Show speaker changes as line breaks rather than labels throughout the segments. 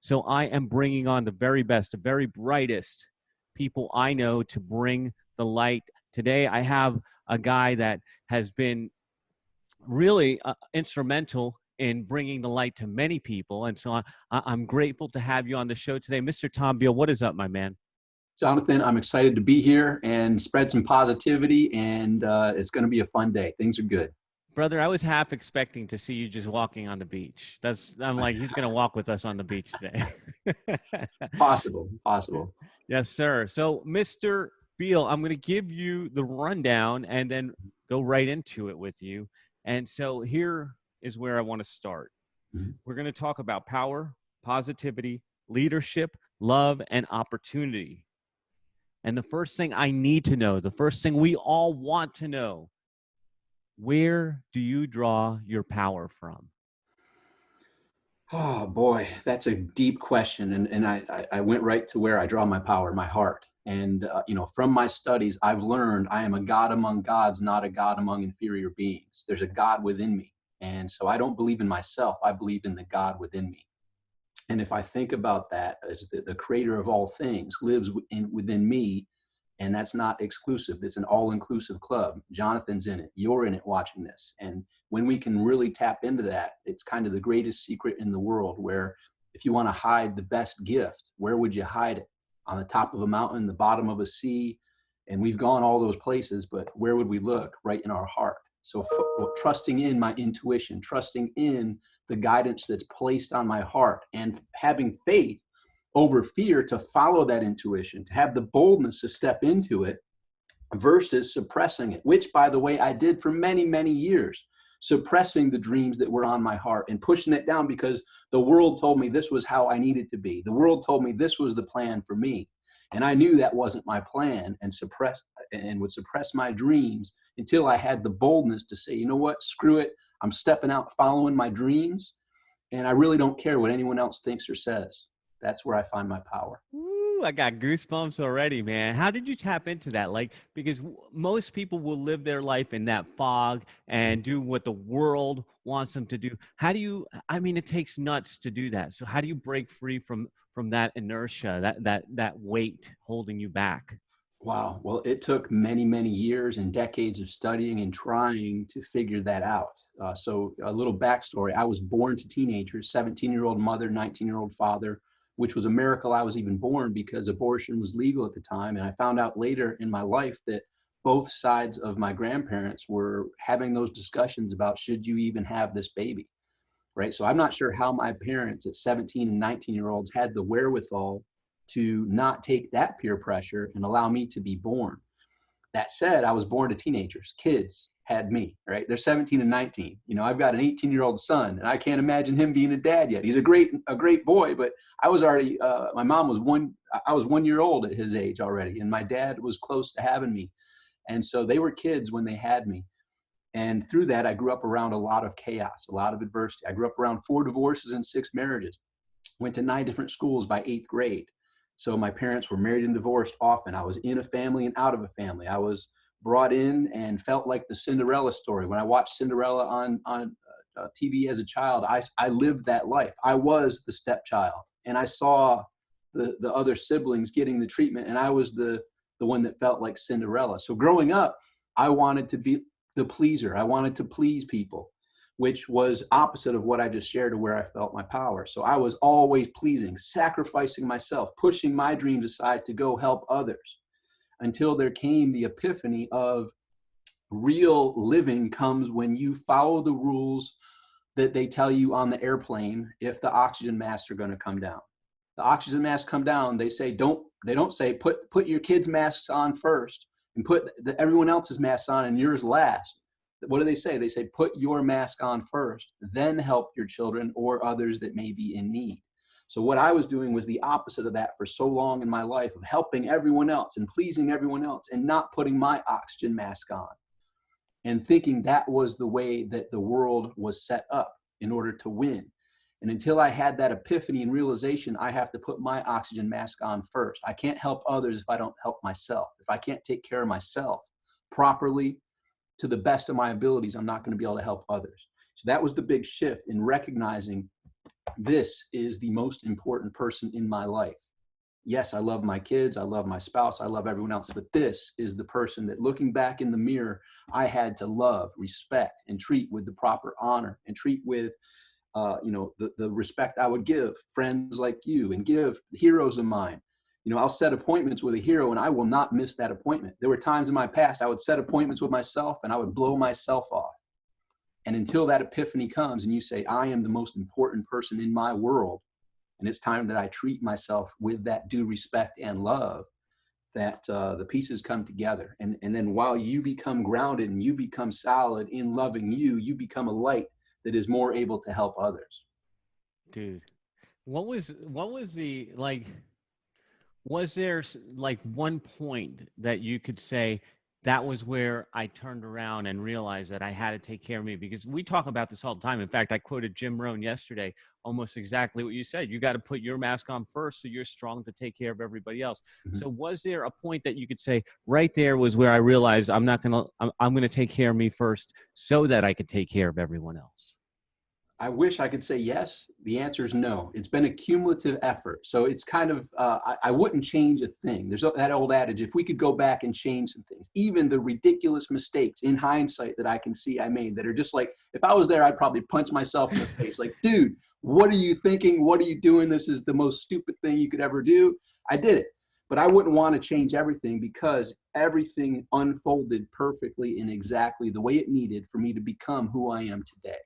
So I am bringing on the very best, the very brightest people I know to bring the light. Today, I have a guy that has been really instrumental in bringing the light to many people. And so I'm grateful to have you on the show today. Mr. Tom Beal, what is up, my man?
Jonathan, I'm excited to be here and spread some positivity, and it's going to be a fun day. Things are good.
Brother, I was half expecting to see you just walking on the beach. I'm like, he's going to walk with us on the beach today.
Possible.
Yes, sir. So, Mr. Beal, I'm going to give you the rundown and then go right into it with you. And so here is where I want to start.
Mm-hmm.
We're going to talk about power, positivity, leadership, love, and opportunity. And the first thing I need to know, the first thing we all want to know, where do you draw your power from?
Oh boy, that's a deep question. And I went right to where I draw my power, my heart. And, from my studies, I've learned I am a God among gods, not a God among inferior beings. There's a God within me. And so I don't believe in myself. I believe in the God within me. And if I think about that as the creator of all things lives within me, and that's not exclusive. It's an all-inclusive club. Jonathan's in it. You're in it watching this. And when we can really tap into that, it's kind of the greatest secret in the world, where if you want to hide the best gift, where would you hide it? On the top of a mountain, the bottom of a sea. And we've gone all those places, but where would we look? Right in our heart. So trusting in my intuition, trusting in the guidance that's placed on my heart, and having faith over fear to follow that intuition, to have the boldness to step into it versus suppressing it, which, by the way, I did for many, many years, suppressing the dreams that were on my heart and pushing it down because the world told me this was how I needed to be. The world told me this was the plan for me. And I knew that wasn't my plan, and would suppress my dreams until I had the boldness to say, you know what, screw it. I'm stepping out, following my dreams. And I really don't care what anyone else thinks or says. That's where I find my power.
Ooh, I got goosebumps already, man. How did you tap into that? Like, because most people will live their life in that fog and do what the world wants them to do. How do you, it takes nuts to do that. So how do you break free from that inertia, that weight holding you back?
Wow. Well, it took many, many years and decades of studying and trying to figure that out. So a little backstory. I was born to teenagers, 17-year-old mother, 19-year-old father, which was a miracle I was even born because abortion was legal at the time. And I found out later in my life that both sides of my grandparents were having those discussions about, should you even have this baby? Right. So I'm not sure how my parents at 17 and 19-year-olds had the wherewithal to not take that peer pressure and allow me to be born. That said, I was born to teenagers. Kids had me, right? They're 17 and 19. I've got an 18-year-old son, and I can't imagine him being a dad yet. He's a great boy, but I was already, my mom was I was 1 year old at his age already, and my dad was close to having me. And so they were kids when they had me. And through that, I grew up around a lot of chaos, a lot of adversity. I grew up around 4 divorces and 6 marriages, went to 9 different schools by 8th grade. So my parents were married and divorced often. I was in a family and out of a family. I was brought in and felt like the Cinderella story. When I watched Cinderella on TV as a child, I lived that life. I was the stepchild, and I saw the other siblings getting the treatment, and I was the one that felt like Cinderella. So growing up, I wanted to be the pleaser. I wanted to please people, which was opposite of what I just shared, to where I felt my power. So I was always pleasing, sacrificing myself, pushing my dreams aside to go help others, until there came the epiphany of real living comes when you follow the rules that they tell you on the airplane if the oxygen masks are going to come down. The oxygen masks come down, they don't say put your kids' masks on first and put everyone else's masks on and yours last. What do they say? They say, put your mask on first, then help your children or others that may be in need. So what I was doing was the opposite of that for so long in my life, of helping everyone else and pleasing everyone else and not putting my oxygen mask on, and thinking that was the way that the world was set up in order to win. And until I had that epiphany and realization, I have to put my oxygen mask on first. I can't help others if I don't help myself. If I can't take care of myself properly, to the best of my abilities, I'm not going to be able to help others. So that was the big shift in recognizing this is the most important person in my life. Yes, I love my kids, I love my spouse, I love everyone else, but this is the person that, looking back in the mirror, I had to love, respect, and treat with the proper honor, and treat with the respect I would give friends like you and give heroes of mine. I'll set appointments with a hero and I will not miss that appointment. There were times in my past I would set appointments with myself and I would blow myself off. And until that epiphany comes and you say, I am the most important person in my world, and it's time that I treat myself with that due respect and love, that the pieces come together. And then while you become grounded and you become solid in loving you, you become a light that is more able to help others.
Dude, what was the like? Was there like one point that you could say that was where I turned around and realized that I had to take care of me? Because we talk about this all the time. In fact, I quoted Jim Rohn yesterday, almost exactly what you said. You got to put your mask on first so you're strong to take care of everybody else.
Mm-hmm.
So was there a point that you could say right there was where I realized I'm going to take care of me first so that I could take care of everyone else?
I wish I could say yes. The answer is no. It's been a cumulative effort. So it's kind of, I wouldn't change a thing. There's that old adage, if we could go back and change some things, even the ridiculous mistakes in hindsight that I can see I made that are just like, if I was there, I'd probably punch myself in the face. Like, dude, what are you thinking? What are you doing? This is the most stupid thing you could ever do. I did it. But I wouldn't want to change everything because everything unfolded perfectly in exactly the way it needed for me to become who I am today.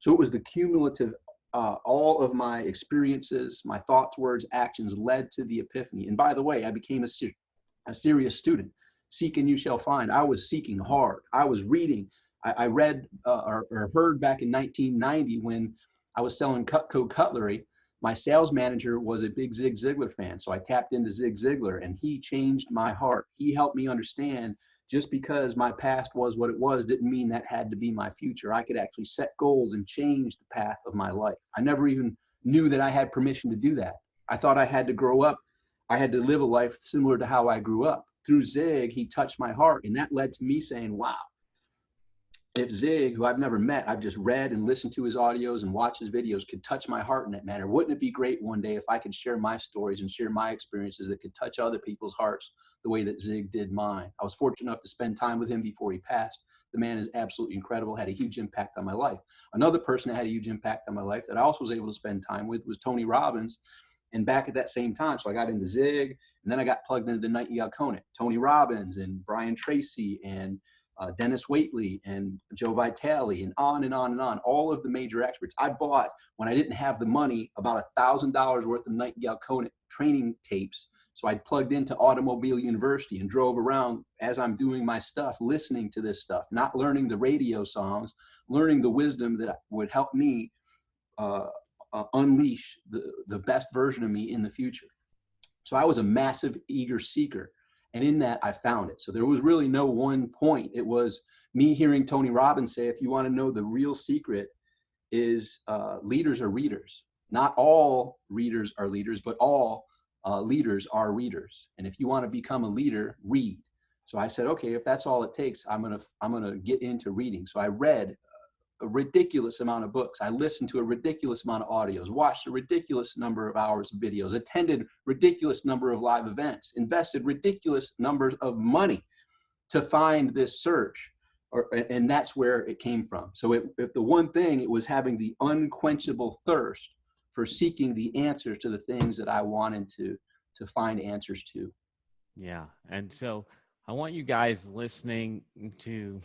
So it was the cumulative, all of my experiences, my thoughts, words, actions led to the epiphany. And by the way, I became a serious student. Seek and you shall find. I was seeking hard. I was reading. I read or heard back in 1990 when I was selling Cutco cutlery. My sales manager was a big Zig Ziglar fan. So I tapped into Zig Ziglar and he changed my heart. He helped me understand just because my past was what it was didn't mean that had to be my future. I could actually set goals and change the path of my life. I never even knew that I had permission to do that. I thought I had to grow up. I had to live a life similar to how I grew up. Through Zig, he touched my heart. And that led to me saying, wow, if Zig, who I've never met, I've just read and listened to his audios and watched his videos, could touch my heart in that manner, wouldn't it be great one day if I could share my stories and share my experiences that could touch other people's hearts the way that Zig did mine? I was fortunate enough to spend time with him before he passed. The man is absolutely incredible, had a huge impact on my life. Another person that had a huge impact on my life that I also was able to spend time with was Tony Robbins. And back at that same time, so I got into Zig, and then I got plugged into the Nightingale Conant, Tony Robbins and Brian Tracy and Dennis Waitley and Joe Vitale and on and on and on, all of the major experts. I bought, when I didn't have the money, about $1,000 worth of Nightingale Conant training tapes. So I plugged into Automobile University and drove around as I'm doing my stuff, listening to this stuff, not learning the radio songs, learning the wisdom that would help me unleash the best version of me in the future. So I was a massive, eager seeker. And in that, I found it. So there was really no one point. It was me hearing Tony Robbins say, if you want to know the real secret is leaders are readers. Not all readers are leaders, but all leaders are readers. And if you want to become a leader, read. So I said, okay, if that's all it takes, I'm gonna get into reading. So I read a ridiculous amount of books. I listened to a ridiculous amount of audios, watched a ridiculous number of hours of videos, attended ridiculous number of live events, invested ridiculous numbers of money to find this search. And that's where it came from. So if the one thing, it was having the unquenchable thirst for seeking the answer to the things that I wanted to find answers to.
Yeah. And so I want you guys listening to,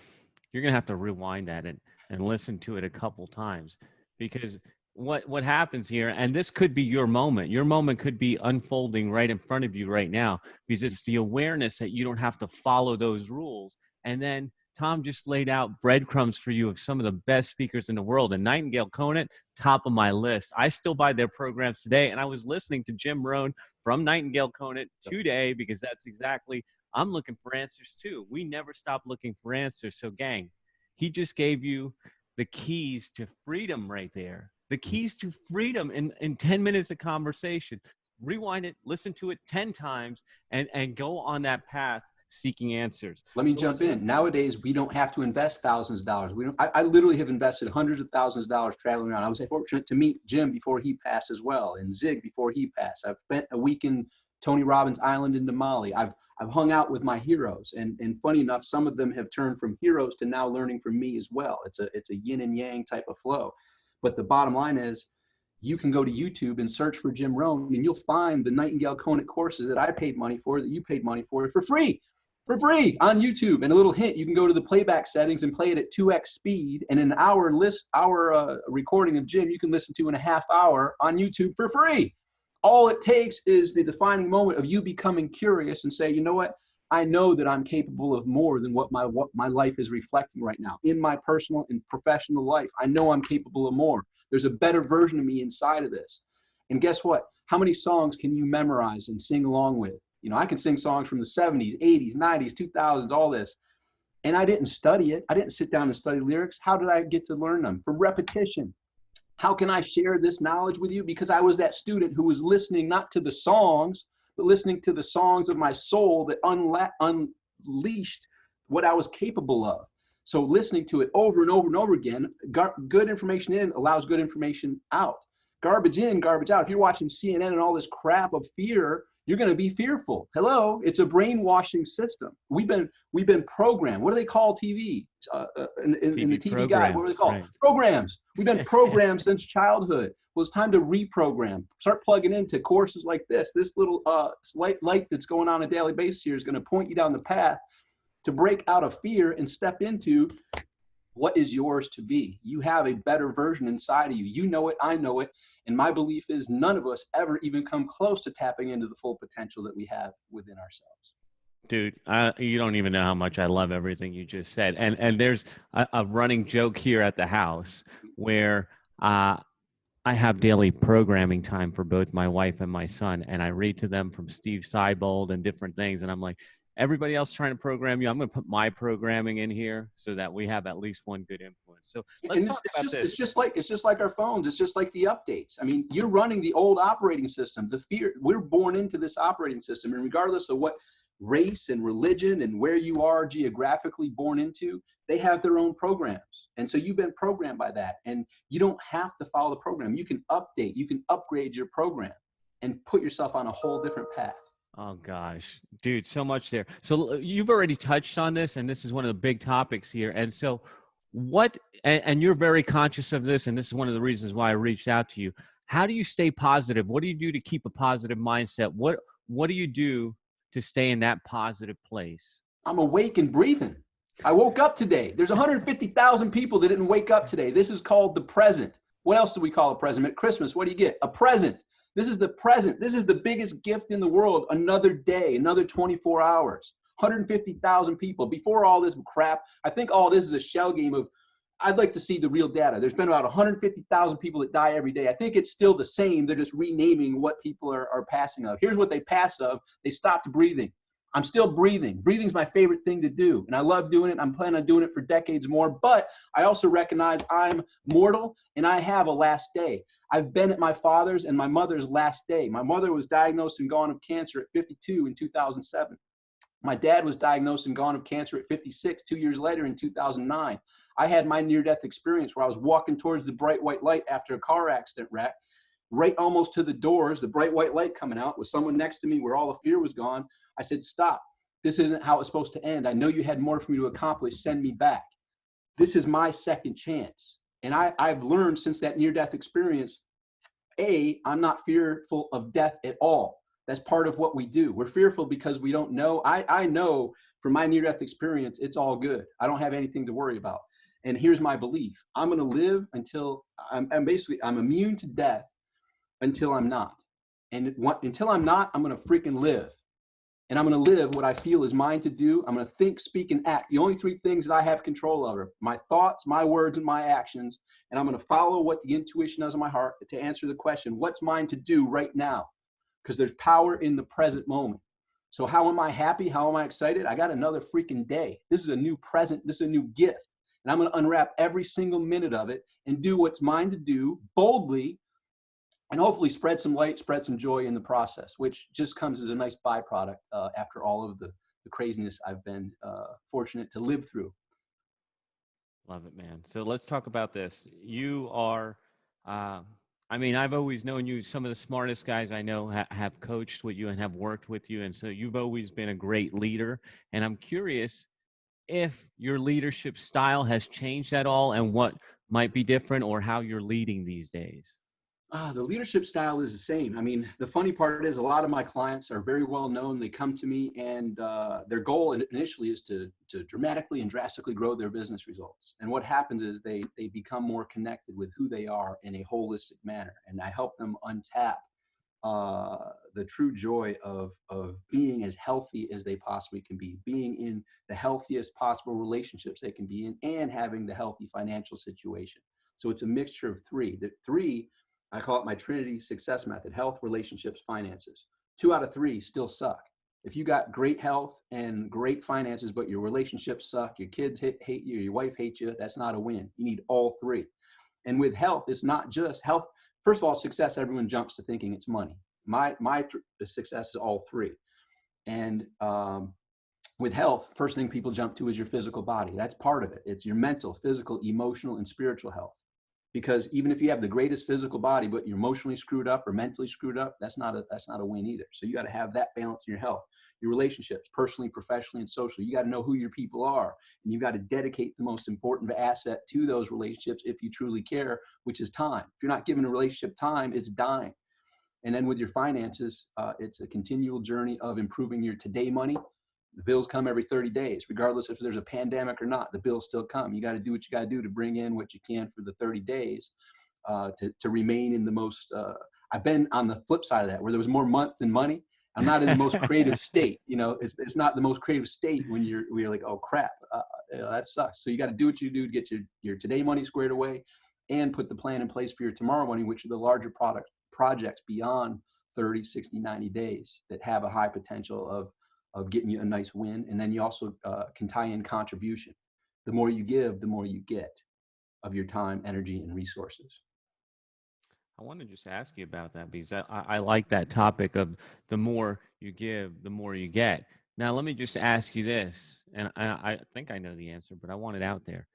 you're going to have to rewind that and listen to it a couple times, because what happens here, and this could be your moment could be unfolding right in front of you right now, because it's the awareness that you don't have to follow those rules. And then Tom just laid out breadcrumbs for you of some of the best speakers in the world, and Nightingale Conant, top of my list. I still buy their programs today, and I was listening to Jim Rohn from Nightingale Conant today, because that's exactly, I'm looking for answers too. We never stop looking for answers. So gang, he just gave you the keys to freedom right there. The keys to freedom in 10 minutes of conversation. Rewind it, listen to it 10 times, and go on that path seeking answers.
Let me
So
jump in. Nowadays, we don't have to invest thousands of dollars. We don't. I literally have invested hundreds of thousands of dollars traveling around. I was fortunate to meet Jim before he passed as well, and Zig before he passed. I've spent a week in Tony Robbins Island in Mali. I've hung out with my heroes, and funny enough, some of them have turned from heroes to now learning from me as well. It's a yin and yang type of flow. But the bottom line is, you can go to YouTube and search for Jim Rohn, and you'll find the Nightingale Conant courses that I paid money for, that you paid money for free on YouTube. And a little hint, you can go to the playback settings and play it at 2x speed, and an hour recording of Jim you can listen to in a half hour on YouTube for free. All it takes is the defining moment of you becoming curious and say, you know what? I know that I'm capable of more than what my life is reflecting right now. In my personal and professional life, I know I'm capable of more. There's a better version of me inside of this. And guess what? How many songs can you memorize and sing along with? You know, I can sing songs from the 70s, 80s, 90s, 2000s, all this. And I didn't study it. I didn't sit down and study lyrics. How did I get to learn them? From repetition. How can I share this knowledge with you? Because I was that student who was listening not to the songs, but listening to the songs of my soul that unleashed what I was capable of. So listening to it over and over and over again, good information in allows good information out. Garbage in, garbage out. If you're watching CNN and all this crap of fear, you're going to be fearful. Hello, it's a brainwashing system. We've been programmed. What do they call TV? In the TV guide, what do they call it? Programs. We've been programmed since childhood. Well, it's time to reprogram. Start plugging into courses like this. This little light that's going on a daily basis here is going to point you down the path to break out of fear and step into what is yours to be. You have a better version inside of you. You know it, I know it. And my belief is none of us ever even come close to tapping into the full potential that we have within ourselves.
Dude, you don't even know how much I love everything you just said. And there's a running joke here at the house where I have daily programming time for both my wife and my son. And I read to them from Steve Seibold and different things. And I'm like, everybody else trying to program you, I'm going to put my programming in here so that we have at least one good influence. So let's talk about this.
It's just like our phones. It's just like the updates. I mean, you're running the old operating system. The fear, we're born into this operating system, and regardless of what race and religion and where you are geographically born into, they have their own programs. And so you've been programmed by that, and you don't have to follow the program. You can update, you can upgrade your program and put yourself on a whole different path.
Oh gosh, dude, so much there. So you've already touched on this, and this is one of the big topics here. And so and you're very conscious of this, and this is one of the reasons why I reached out to you. How do you stay positive? What do you do to keep a positive mindset? What do you do to stay in that positive place?
I'm awake and breathing. I woke up today. There's 150,000 people that didn't wake up today. This is called the present. What else do we call a present? At Christmas, what do you get? A present. This is the present. This is the biggest gift in the world. Another day, another 24 hours, 150,000 people. Before all this crap, I think all this is a shell game of, I'd like to see the real data. There's been about 150,000 people that die every day. I think it's still the same. They're just renaming what people are passing of. Here's what they pass of. They stopped breathing. I'm still breathing. Breathing's my favorite thing to do, and I love doing it. I'm planning on doing it for decades more, but I also recognize I'm mortal and I have a last day. I've been at my father's and my mother's last day. My mother was diagnosed and gone of cancer at 52 in 2007. My dad was diagnosed and gone of cancer at 56, 2 years later in 2009. I had my near-death experience where I was walking towards the bright white light after a car accident wreck, right almost to the doors, the bright white light coming out with someone next to me where all the fear was gone. I said, stop. This isn't how it's supposed to end. I know you had more for me to accomplish. Send me back. This is my second chance. And I've learned since that near-death experience, I'm not fearful of death at all. That's part of what we do. We're fearful because we don't know. I know from my near-death experience, it's all good. I don't have anything to worry about. And here's my belief. I'm going to live until I'm immune to death until I'm not. And until I'm not, I'm going to freaking live. And I'm going to live what I feel is mine to do. I'm going to think, speak, and act. The only three things that I have control over are my thoughts, my words, and my actions. And I'm going to follow what the intuition does in my heart to answer the question, what's mine to do right now? Because there's power in the present moment. So how am I happy? How am I excited? I got another freaking day. This is a new present. This is a new gift. And I'm going to unwrap every single minute of it and do what's mine to do boldly, and hopefully spread some light, spread some joy in the process, which just comes as a nice byproduct after all of the the craziness I've been fortunate to live through.
Love it, man. So let's talk about this. You are, uh, I mean, I've always known you. Some of the smartest guys I know have coached with you and have worked with you. And so you've always been a great leader. And I'm curious if your leadership style has changed at all and what might be different or how you're leading these days.
The leadership style is the same. I mean, the funny part is a lot of my clients are very well known. They come to me and their goal initially is to dramatically and drastically grow their business results. And what happens is they become more connected with who they are in a holistic manner. And I help them untap the true joy of being as healthy as they possibly can be, being in the healthiest possible relationships they can be in, and having the healthy financial situation. So it's a mixture of three. The three, I call it my Trinity success method: health, relationships, finances. 2 out of 3 still suck. If you got great health and great finances, but your relationships suck, your kids hate you, your wife hates you, that's not a win. You need all three. And with health, it's not just health. First of all, success, everyone jumps to thinking it's money. My success is all three. And with health, first thing people jump to is your physical body. That's part of it. It's your mental, physical, emotional, and spiritual health. Because even if you have the greatest physical body, but you're emotionally screwed up or mentally screwed up, that's not a win either. So you got to have that balance in your health, your relationships, personally, professionally, and socially. You got to know who your people are, and you got to dedicate the most important asset to those relationships if you truly care, which is time. If you're not giving a relationship time, it's dying. And then with your finances, it's a continual journey of improving your today money. The bills come every 30 days, regardless if there's a pandemic or not. The bills still come. You got to do what you got to do to bring in what you can for the 30 days to remain in the most. I've been on the flip side of that, where there was more month than money. I'm not in the most creative state. You know, it's not the most creative state when you're like, oh crap, that sucks. So you got to do what you do to get your today money squared away, and put the plan in place for your tomorrow money, which are the larger projects beyond 30, 60, 90 days that have a high potential of getting you a nice win. And then you also can tie in contribution. The more you give, the more you get of your time, energy, and resources.
I want to just ask you about that because I like that topic of the more you give, the more you get. Now, let me just ask you this, and I think I know the answer, but I want it out there.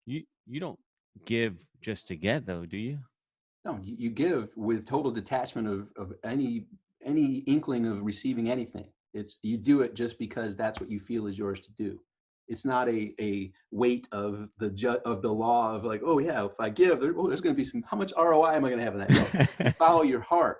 You don't give just to get, though, do you?
No, you give with total detachment of any inkling of receiving anything. It's you do it just because that's what you feel is yours to do. It's not a weight of of the law of like, oh yeah, if I give, there's going to be some. How much ROI am I going to have in that? No, you follow your heart.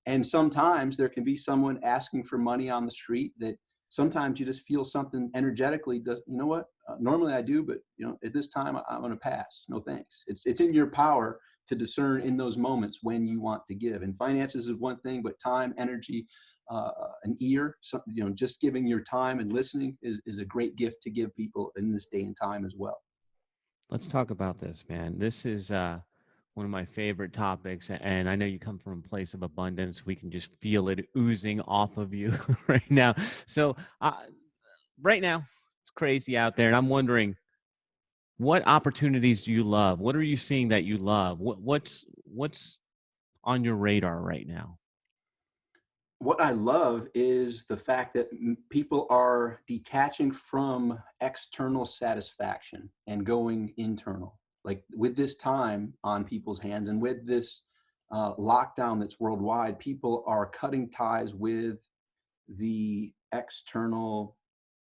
And sometimes there can be someone asking for money on the street that sometimes you just feel something energetically. Does you know what? Normally I do, but you know at this time I'm going to pass. No thanks. It's in your power to discern in those moments when you want to give. And finances is one thing, but time, energy, an ear, so, you know, just giving your time and listening is a great gift to give people in this day and time as well.
Let's talk about this, man. This is one of my favorite topics, and I know you come from a place of abundance. We can just feel it oozing off of you right now. So, right now, it's crazy out there, and I'm wondering, what opportunities do you love? What are you seeing that you love? What's on your radar right now?
What I love is the fact that people are detaching from external satisfaction and going internal. Like with this time on people's hands and with this lockdown that's worldwide, people are cutting ties with the external,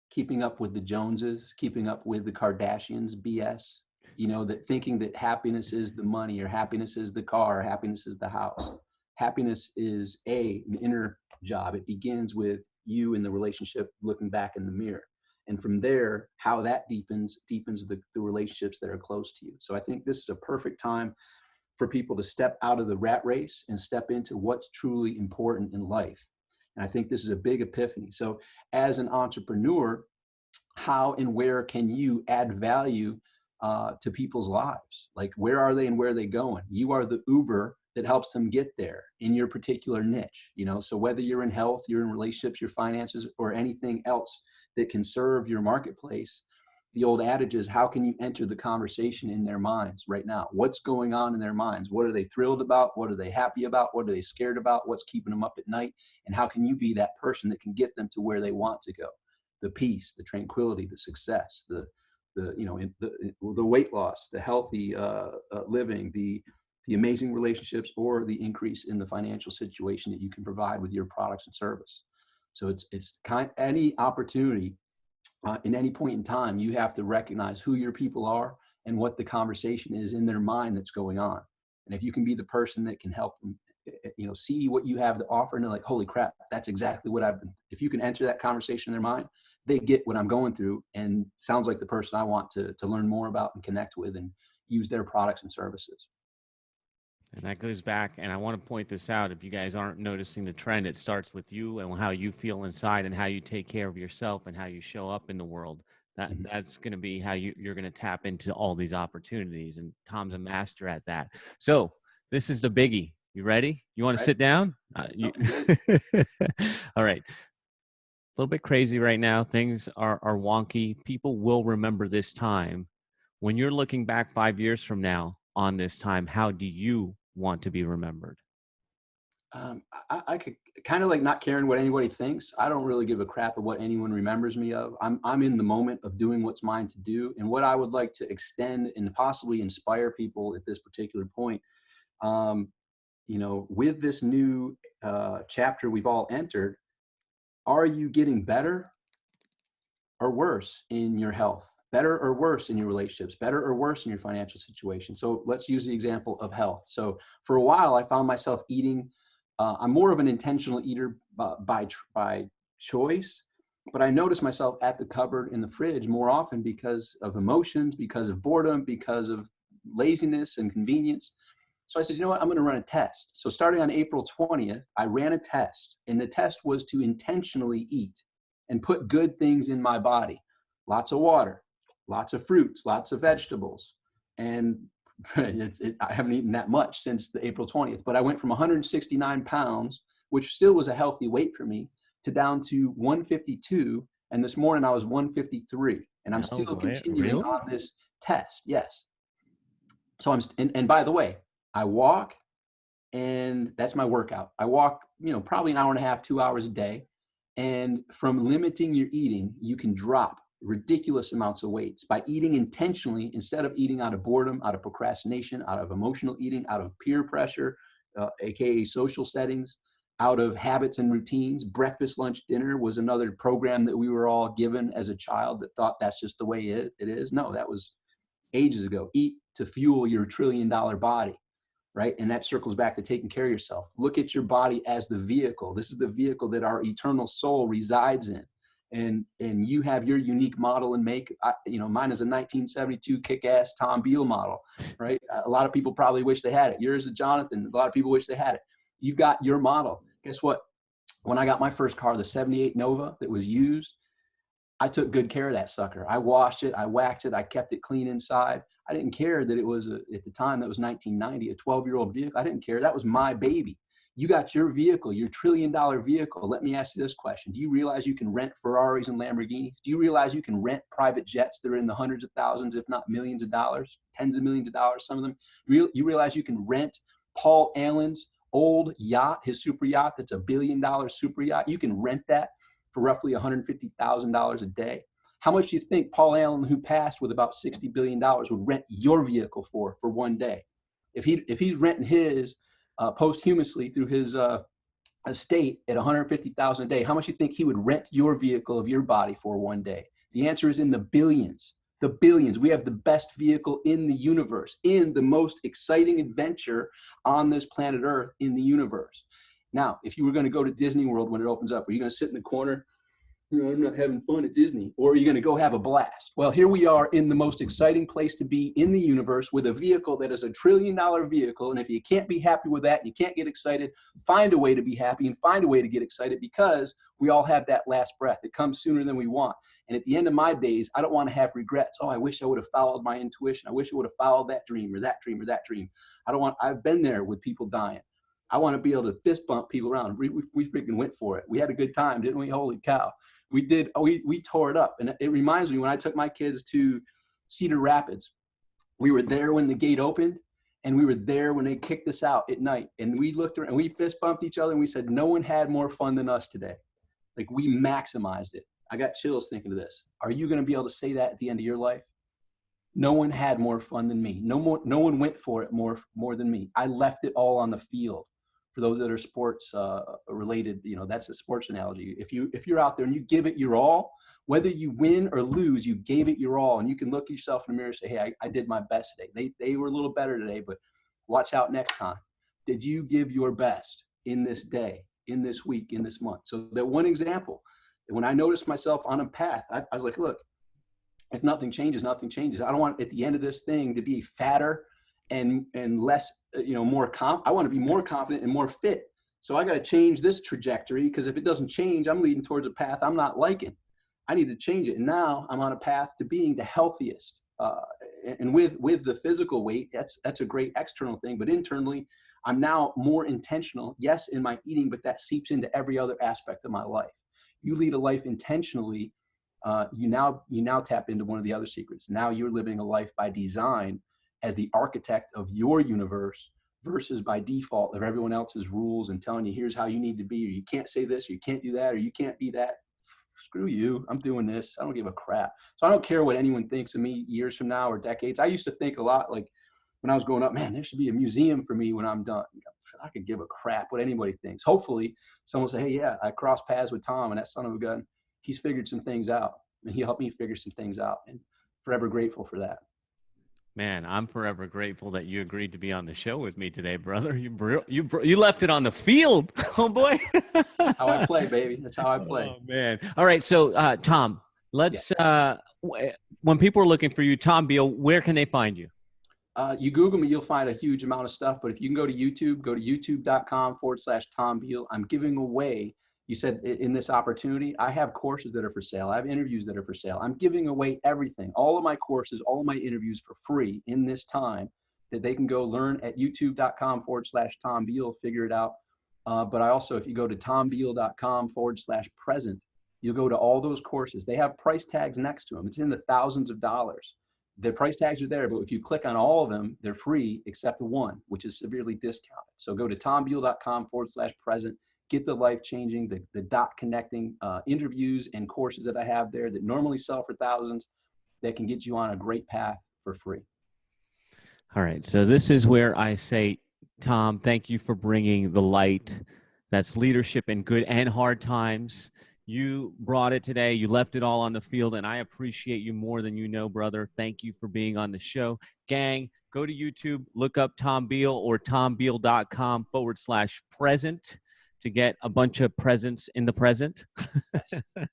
keeping up with the Joneses, keeping up with the Kardashians BS, you know, that thinking that happiness is the money or happiness is the car, or happiness is the house. Happiness is an inner job. It begins with you in the relationship, looking back in the mirror. And from there, how that deepens the relationships that are close to you. So I think this is a perfect time for people to step out of the rat race and step into what's truly important in life. And I think this is a big epiphany. So as an entrepreneur, how and where can you add value to people's lives? Like, where are they and where are they going? You are the Uber that helps them get there in your particular niche. You know, so whether you're in health, you're in relationships, your finances, or anything else that can serve your marketplace, the old adage is, how can you enter the conversation in their minds right now? What's going on in their minds? What are they thrilled about? What are they happy about? What are they scared about? What's keeping them up at night? And how can you be that person that can get them to where they want to go? the peace, the tranquility, the success, the weight loss, the healthy living, the amazing relationships, or the increase in the financial situation that you can provide with your products and service. So it's any opportunity in any point in time, you have to recognize who your people are and what the conversation is in their mind that's going on. And if you can be the person that can help them, see what you have to offer, and they're like, holy crap, that's exactly what I've been. If you can enter that conversation in their mind, they get what I'm going through, and sounds like the person I want to learn more about and connect with and use their products and services.
And that goes back, and I want to point this out. If you guys aren't noticing the trend, it starts with you and how you feel inside and how you take care of yourself and how you show up in the world. That's going to be how you're going to tap into all these opportunities. And Tom's a master at that. So this is the biggie. You ready? You want to sit down? All right. A little bit crazy right now. Things are wonky. People will remember this time. When you're looking back 5 years from now on this time, how do you want to be remembered?
I could kind of like not caring what anybody thinks. I don't really give a crap of what anyone remembers me of. I'm in the moment of doing what's mine to do, and what I would like to extend and possibly inspire people at this particular point. With this new chapter we've all entered, are you getting better or worse in your health? Better or worse in your relationships? Better or worse in your financial situation? So let's use the example of health. So for a while, I found myself eating. I'm more of an intentional eater by choice, but I noticed myself at the cupboard in the fridge more often because of emotions, because of boredom, because of laziness and convenience. So I said, you know what, I'm going to run a test. So starting on April 20th, I ran a test, and the test was to intentionally eat and put good things in my body. Lots of water, lots of fruits, lots of vegetables. And I haven't eaten that much since the April 20th, but I went from 169 pounds, which still was a healthy weight for me, to down to 152. And this morning I was 153, and I'm still continuing on this test. Yes. So and by the way, I walk, and that's my workout. I walk, probably an hour and a half, 2 hours a day. And from limiting your eating, you can drop ridiculous amounts of weights by eating intentionally instead of eating out of boredom, out of procrastination, out of emotional eating, out of peer pressure, aka social settings, out of habits and routines. Breakfast, lunch, dinner was another program that we were all given as a child that thought that's just the way it is. No, that was ages ago. Eat to fuel your $1 trillion body. Right? And that circles back to taking care of yourself. Look at your body as the vehicle. This is the vehicle that our eternal soul resides in. And you have your unique model and make. Mine is a 1972 kick-ass Tom Beal model, right? A lot of people probably wish they had it. Yours is Jonathan. A lot of people wish they had it. You got your model. Guess what? When I got my first car, the 78 Nova that was used, I took good care of that sucker. I washed it, I waxed it, I kept it clean inside. I didn't care that it was, at the time, that was 1990, a 12-year-old vehicle. I didn't care. That was my baby. You got your vehicle, your $1 trillion vehicle. Let me ask you this question. Do you realize you can rent Ferraris and Lamborghinis? Do you realize you can rent private jets that are in the hundreds of thousands, if not millions of dollars, tens of millions of dollars, some of them? You realize you can rent Paul Allen's old yacht, his super yacht that's a $1 billion super yacht? You can rent that for roughly $150,000 a day. How much do you think Paul Allen, who passed with about $60 billion, would rent your vehicle for one day? If he's renting his posthumously through his estate at $150,000 a day, how much do you think he would rent your vehicle of your body for one day? The answer is in the billions. The billions. We have the best vehicle in the universe, in the most exciting adventure on this planet Earth in the universe. Now, if you were going to go to Disney World when it opens up, are you going to sit in the corner? I'm not having fun at Disney. Or are you going to go have a blast? Well, here we are in the most exciting place to be in the universe with a vehicle that is a $1 trillion vehicle. And if you can't be happy with that, and you can't get excited, find a way to be happy and find a way to get excited, because we all have that last breath. It comes sooner than we want. And at the end of my days, I don't want to have regrets. Oh, I wish I would have followed my intuition. I wish I would have followed that dream or that dream or that dream. I've been there with people dying. I want to be able to fist bump people around. We freaking went for it. We had a good time, didn't we? Holy cow. We did. We tore it up. And it reminds me when I took my kids to Cedar Rapids, we were there when the gate opened, and we were there when they kicked us out at night. And we looked around and we fist bumped each other, and we said, no one had more fun than us today. Like, we maximized it. I got chills thinking of this. Are you going to be able to say that at the end of your life? No one had more fun than me. No one went for it more than me. I left it all on the field. For those that are sports related, that's a sports analogy. If you're out there and you give it your all, whether you win or lose, you gave it your all, and you can look at yourself in the mirror and say, "Hey, I did my best today. They were a little better today, but watch out next time." Did you give your best in this day, in this week, in this month? So that one example, when I noticed myself on a path, I was like, look, if nothing changes, nothing changes. I don't want at the end of this thing to be fatter and less, more I want to be more confident and more fit. So I got to change this trajectory, because if it doesn't change, I'm leading towards a path I'm not liking. I need to change it. And now I'm on a path to being the healthiest. And with the physical weight, that's a great external thing. But internally, I'm now more intentional, yes, in my eating, but that seeps into every other aspect of my life. You lead a life intentionally, you now tap into one of the other secrets. Now you're living a life by design as the architect of your universe, versus by default of everyone else's rules and telling you, here's how you need to be, or you can't say this, or you can't do that, or you can't be that. Screw you. I'm doing this. I don't give a crap. So I don't care what anyone thinks of me years from now or decades. I used to think a lot, like when I was growing up, man, there should be a museum for me when I'm done. I could give a crap what anybody thinks. Hopefully someone will say, hey, yeah, I crossed paths with Tom, and that son of a gun, he's figured some things out, and he helped me figure some things out, and forever grateful for that.
Man, I'm forever grateful that you agreed to be on the show with me today, brother. You left it on the field. Oh boy.
How I play, baby. That's how I play.
Oh man. All right. So, Tom, let's, when people are looking for you, Tom Beal, where can they find you?
You Google me, you'll find a huge amount of stuff. But if you can go to youtube.com/Tom Beal. I'm giving away, you said in this opportunity, I have courses that are for sale. I have interviews that are for sale. I'm giving away everything, all of my courses, all of my interviews for free in this time, that they can go learn at youtube.com/Tom Beal, figure it out. But I also, if you go to tombeal.com/present, you'll go to all those courses. They have price tags next to them. It's in the thousands of dollars. The price tags are there, but if you click on all of them, they're free except the one, which is severely discounted. So go to tombeal.com/present, get the life-changing, the dot connecting interviews and courses that I have there that normally sell for thousands, that can get you on a great path for free.
All right. So this is where I say, Tom, thank you for bringing the light. That's leadership in good and hard times. You brought it today. You left it all on the field, and I appreciate you more than you know, brother. Thank you for being on the show. Gang, go to YouTube, look up Tom Beal or tombeal.com/present to get a bunch of presents in the present.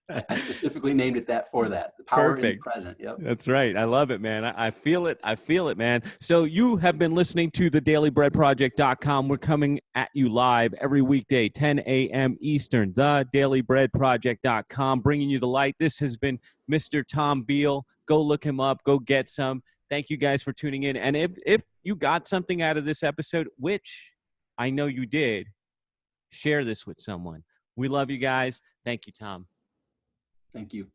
I specifically named it that for that. The power in the present. Yep.
That's right. I love it, man. I feel it. I feel it, man. So you have been listening to the dailybreadproject.com. We're coming at you live every weekday, 10 a.m. Eastern, the dailybreadproject.com, bringing you the light. This has been Mr. Tom Beal. Go look him up. Go get some. Thank you guys for tuning in. And if you got something out of this episode, which I know you did, share this with someone. We love you guys. Thank you, Tom.
Thank you.